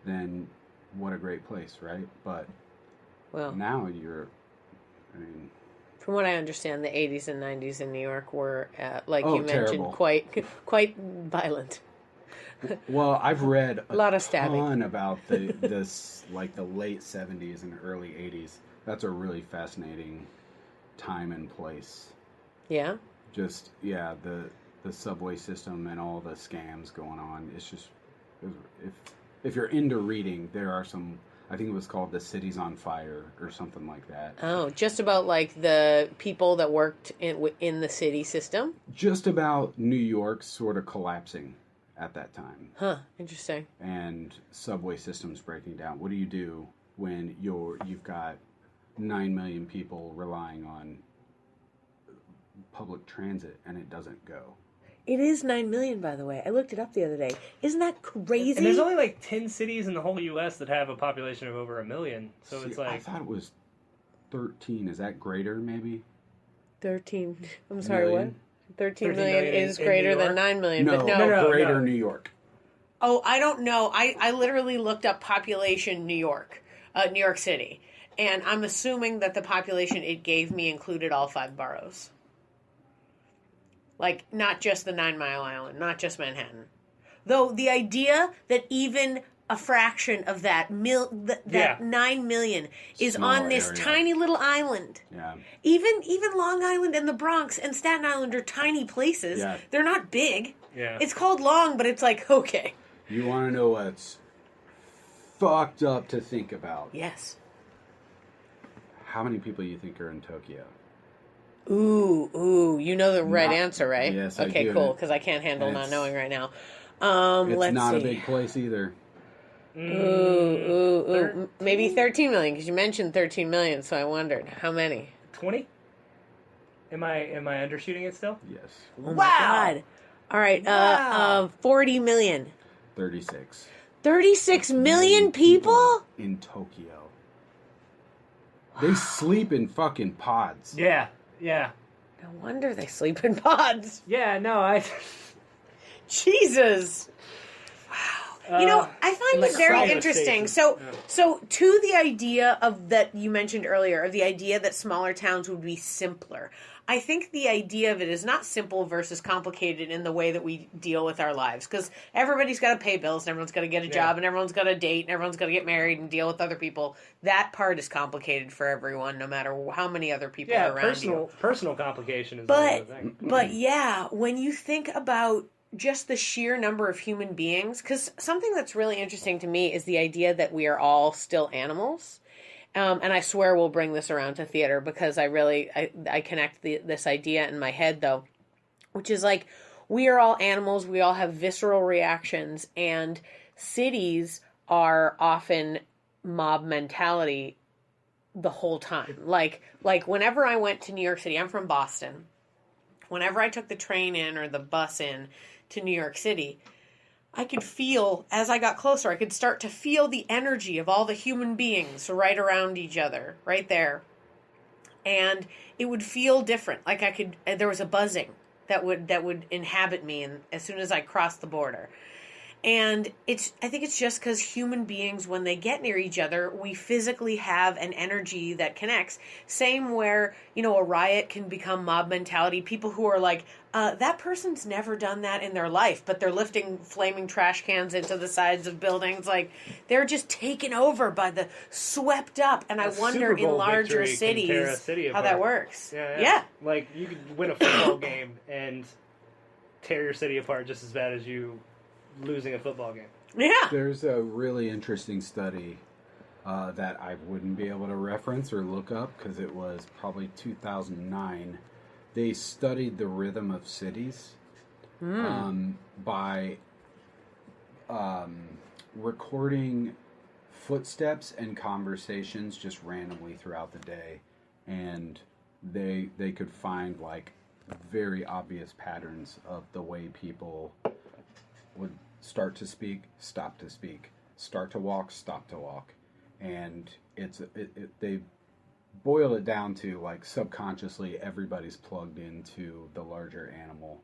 then what a great place, right? But Well, now I mean, from what I understand, the 80s and 90s in New York were, like you mentioned, terrible. quite violent. Well, I've read a lot of ton stabbing. about this, like the late 70s and early 80s. That's a really fascinating time and place. Yeah? Just, yeah, the subway system and all the scams going on. It's just, if you're into reading, there are some, I think it was called The City's on Fire or something like that. Oh, just about like the people that worked in the city system? Just about New York sort of collapsing at that time. Huh, interesting. And subway systems breaking down. What do you do when you've got 9 million people relying on public transit and it doesn't go? It is 9 million, by the way. I looked it up the other day. Isn't that crazy? And there's only like 10 cities in the whole U.S. that have a population of over 1 million. So it's like... I thought it was 13. Is that greater, maybe? 13. I'm sorry, Million? what? 13 13 million million is in greater New than York? 9 million, No, but no. greater New York. Oh, I don't know. I literally looked up population New York City. And I'm assuming that the population it gave me included all 5 boroughs. Like, not just the 9 Mile Island, not just Manhattan. Though the idea that even a fraction of that 9 million is Small on this area. tiny little island. Yeah. Even Long Island and the Bronx and Staten Island are tiny places. Yeah. They're not big. Yeah. It's called Long, but it's like, okay. You want to know what's fucked up to think about? Yes. How many people you think are in Tokyo? Ooh, you know the right Not- answer, right? Yes, I okay, do. cool, because I can't handle And not it's- knowing right now. It's Let's not see. a big place either. Ooh. Maybe 13 million, because you mentioned 13 million, so I wondered. How many? 20? Am I undershooting it still? Yes. Oh my God. All right, Wow. 40 million. 36. 36 million people? in Tokyo. They sleep in fucking pods. Yeah. No wonder they sleep in pods. Yeah, no, Jesus. Wow. You know, I find like it very private interesting. stations. So to the idea of that you mentioned earlier, of the idea that smaller towns would be simpler. I think the idea of it is not simple versus complicated in the way that we deal with our lives. Because everybody's got to pay bills, and everyone's got to get a job, and everyone's got to date, and everyone's got to get married and deal with other people. That part is complicated for everyone, no matter how many other people are around you. personal complication is another thing. But yeah, when you think about just the sheer number of human beings, because something that's really interesting to me is the idea that we are all still animals. And I swear we'll bring this around to theater because I connect this idea in my head, though, which is like we are all animals. We all have visceral reactions, and cities are often mob mentality the whole time. Like whenever I went to New York City, I'm from Boston. Whenever I took the train in or the bus in to New York City, I could feel, as I got closer, I could start to feel the energy of all the human beings right around each other, right there. And it would feel different. Like there was a buzzing that would inhabit me as soon as I crossed the border. And I think it's just because human beings, when they get near each other, we physically have an energy that connects. Same where, a riot can become mob mentality. People who are like, that person's never done that in their life, but they're lifting flaming trash cans into the sides of buildings. Like, they're just taken over by the swept up. And I wonder in larger cities how that works. Yeah. Like, you could win a football game and tear your city apart just as bad as you losing a football game. Yeah. There's a really interesting study that I wouldn't be able to reference or look up because it was probably 2009. They studied the rhythm of cities by recording footsteps and conversations just randomly throughout the day, and they could find like very obvious patterns of the way people would start to speak, stop to speak, start to walk, stop to walk. And they boil it down to like subconsciously everybody's plugged into the larger animal,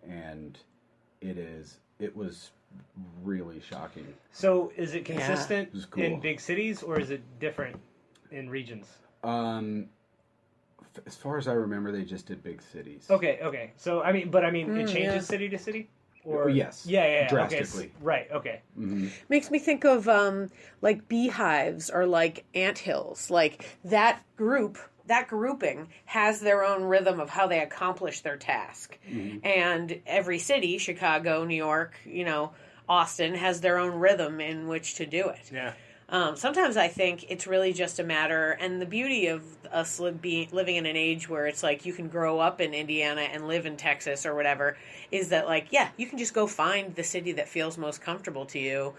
and it was really shocking. So is it consistent It was cool. in big cities, or is it different in regions? As far as I remember, they just did big cities. Okay. So it changes city to city, or yes, yeah, drastically. Okay. Right. Okay. Mm-hmm. Makes me think of like beehives or like anthills. Like that grouping has their own rhythm of how they accomplish their task. Mm-hmm. And every city, Chicago, New York, Austin, has their own rhythm in which to do it. Yeah. Sometimes I think it's really just a matter, and the beauty of us living in an age where it's like you can grow up in Indiana and live in Texas or whatever, is that like, yeah, you can just go find the city that feels most comfortable to you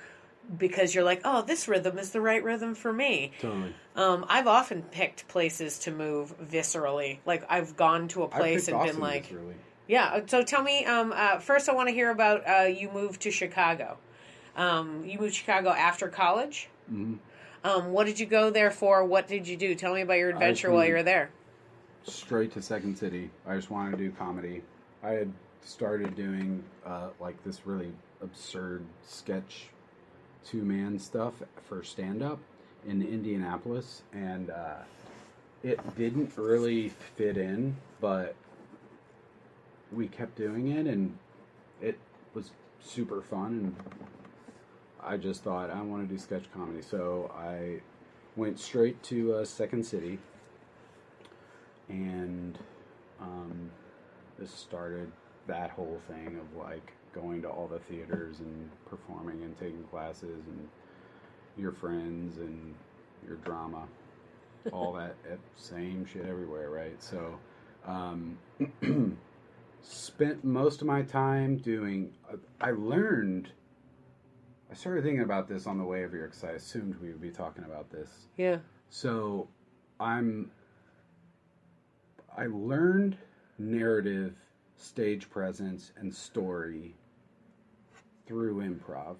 because you're like, oh, this rhythm is the right rhythm for me. Totally. I've often picked places to move viscerally. Like I've gone to a place and been like, viscerally. Yeah. So tell me, first I want to hear about you moved to Chicago. You moved to Chicago after college? Mm-hmm. What did you go there for? What did you do? Tell me about your adventure while you were there. Straight to Second City. I just wanted to do comedy. I had started doing like this really absurd sketch 2-man stuff for stand-up in Indianapolis, and it didn't really fit in, but we kept doing it, and it was super fun, and I just thought, I want to do sketch comedy. So I went straight to Second City, and just started that whole thing of like going to all the theaters and performing and taking classes and your friends and your drama, all that same shit everywhere, right? So spent most of my time doing, I started thinking about this on the way over here because I assumed we would be talking about this. Yeah. So I learned narrative, stage presence, and story through improv,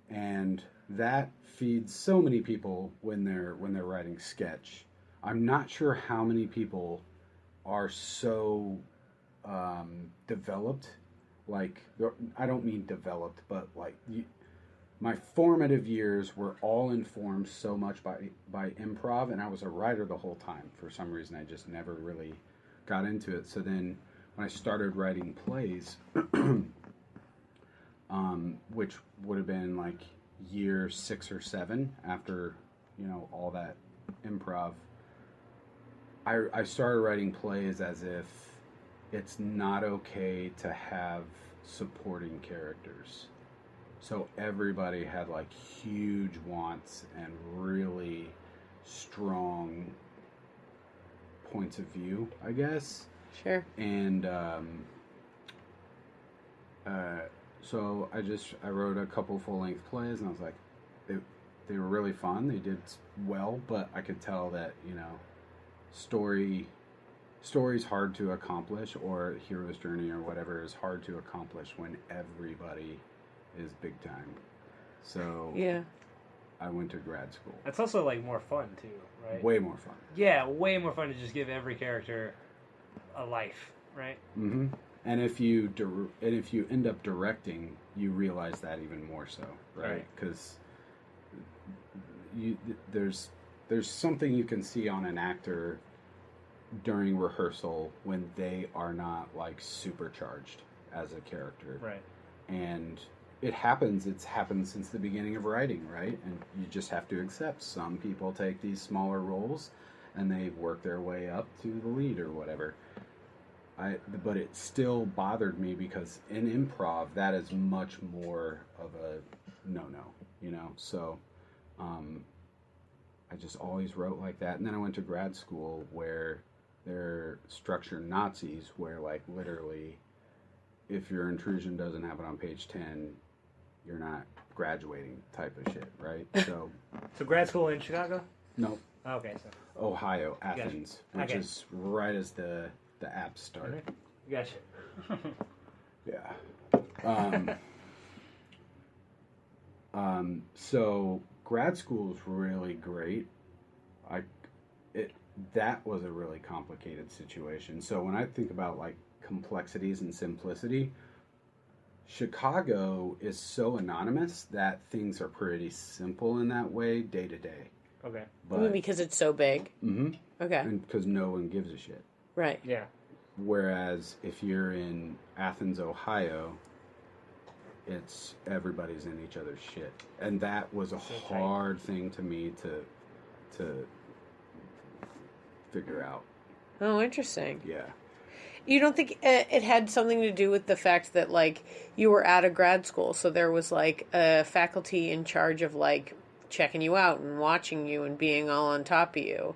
and that feeds so many people when they're writing sketch. I'm not sure how many people are so developed. Like, I don't mean developed, but like my formative years were all informed so much by improv, and I was a writer the whole time. For some reason, I just never really got into it. So then when I started writing plays, which would have been like year 6 or 7 after, all that improv, I started writing plays as if it's not okay to have supporting characters. So everybody had like huge wants and really strong points of view, I guess. Sure. And so I wrote a couple full-length plays, and I was like, they were really fun. They did well, but I could tell that, story's hard to accomplish, or hero's journey or whatever is hard to accomplish when everybody is big time. So yeah, I went to grad school. That's also like more fun too, right? Way more fun. Yeah, way more fun to just give every character a life, right? Mm-hmm. And if you end up directing, you realize that even more so, right? Because there's something you can see on an actor during rehearsal when they are not like supercharged as a character, right? And it's happened since the beginning of writing, right? And you just have to accept some people take these smaller roles and they work their way up to the lead or whatever. But it still bothered me because in improv that is much more of a no-no, So I just always wrote like that. And then I went to grad school where they're structured Nazis, where like literally if your intrusion doesn't happen on page 10, you're not graduating type of shit, right? So grad school in Chicago? No. Okay, so Ohio, Athens, Gotcha. which is right as the apps start. Gotcha. Yeah. So grad school is really great. That was a really complicated situation. So when I think about like complexities and simplicity, Chicago is so anonymous that things are pretty simple in that way, day to day. Okay. But because it's so big. mm-hmm. Okay. And because no one gives a shit. Right. Yeah. Whereas if you're in Athens, Ohio, it's everybody's in each other's shit, and that was a hard thing to me to figure out. Oh, interesting. Yeah. You don't think it had something to do with the fact that, like, you were at a grad school, so there was, like, a faculty in charge of, like, checking you out and watching you and being all on top of you?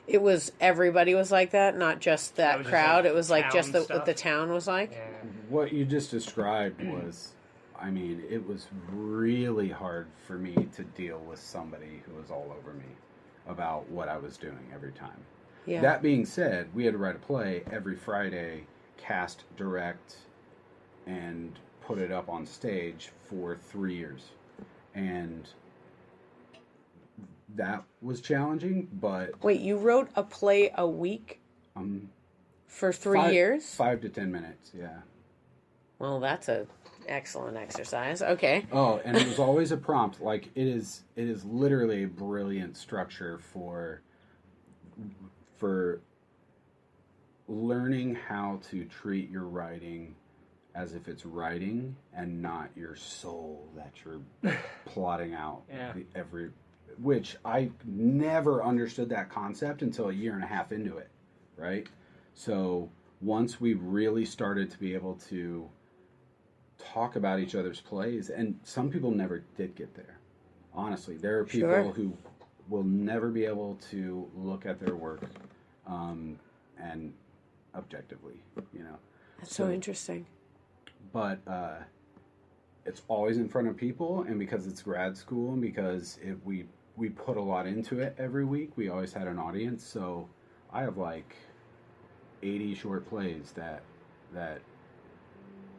It was, everybody was like that, not just that was just, crowd. like, It was, like, just what stuff? the town was like? Yeah. What you just described was, I mean, it was really hard for me to deal with somebody who was all over me about what I was doing every time. Yeah. That being said, we had to write a play every Friday, cast, direct, and put it up on stage for 3 years. And that was challenging, but... Wait, you wrote a play a week for 3 years? 5 to 10 minutes, yeah. Well, that's a excellent exercise. Okay. Oh, and it was always a prompt. Like, it is literally a brilliant structure for learning how to treat your writing as if it's writing and not your soul that you're plotting out which I never understood that concept until a year and a half into it, right? So once we really started to be able to talk about each other's plays, and some people never did get there. Honestly, there are people who will never be able to look at their work and objectively, you know. That's so interesting. But it's always in front of people, and because it's grad school, and because we put a lot into it every week, we always had an audience. So I have like 80 short plays that that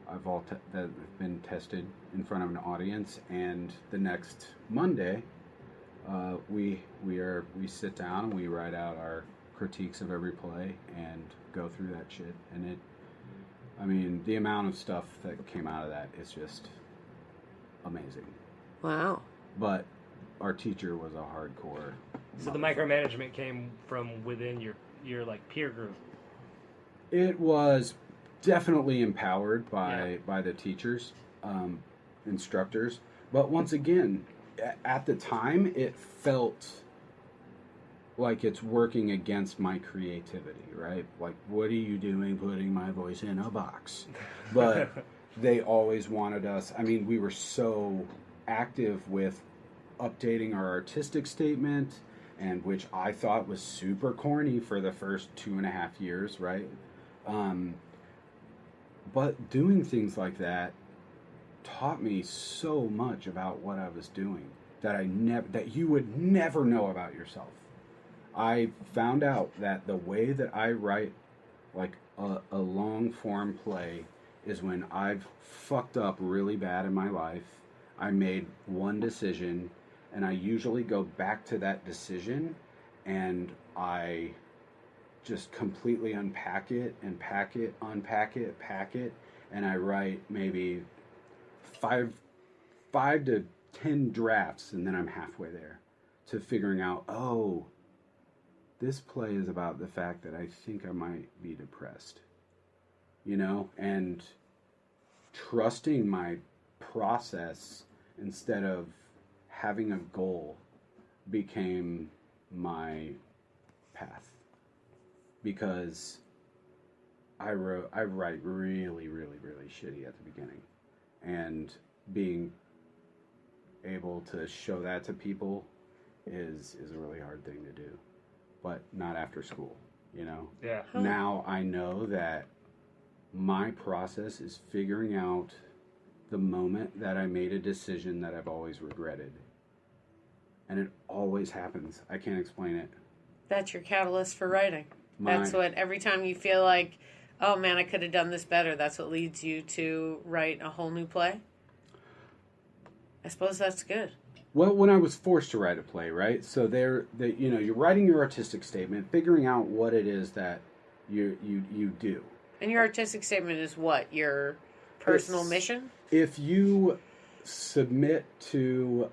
have been tested in front of an audience, and the next Monday we sit down and we write out our critiques of every play and go through that shit. And I mean, the amount of stuff that came out of that is just amazing. Wow. But our teacher was a hardcore. So the micromanagement came from within your like peer group. It was definitely empowered by the teachers, instructors. But once again, at the time, it felt like it's working against my creativity, right? Like, what are you doing putting my voice in a box? But they always wanted us. I mean, we were so active with updating our artistic statement, and which I thought was super corny for the first 2.5 years, right? But doing things like that taught me so much about what I was doing that you would never know about yourself. I found out that the way that I write like a long form play is when I've fucked up really bad in my life. I made one decision, and I usually go back to that decision, and I just completely unpack it and pack it, and I write maybe five to 10 drafts, and then I'm halfway there to figuring out, oh, this play is about the fact that I think I might be depressed, you know, and trusting my process instead of having a goal became my path, because I write really, really, really shitty at the beginning, and being able to show that to people is a really hard thing to do, but not after school, you know? Yeah. Now I know that my process is figuring out the moment that I made a decision that I've always regretted. And it always happens. I can't explain it. That's your catalyst for writing. That's what, every time you feel like, oh man, I could have done this better, that's what leads you to write a whole new play? I suppose that's good. Well, when I was forced to write a play, right? So you're writing your artistic statement, figuring out what it is that you do. And your artistic statement is what? Your personal mission? If you submit to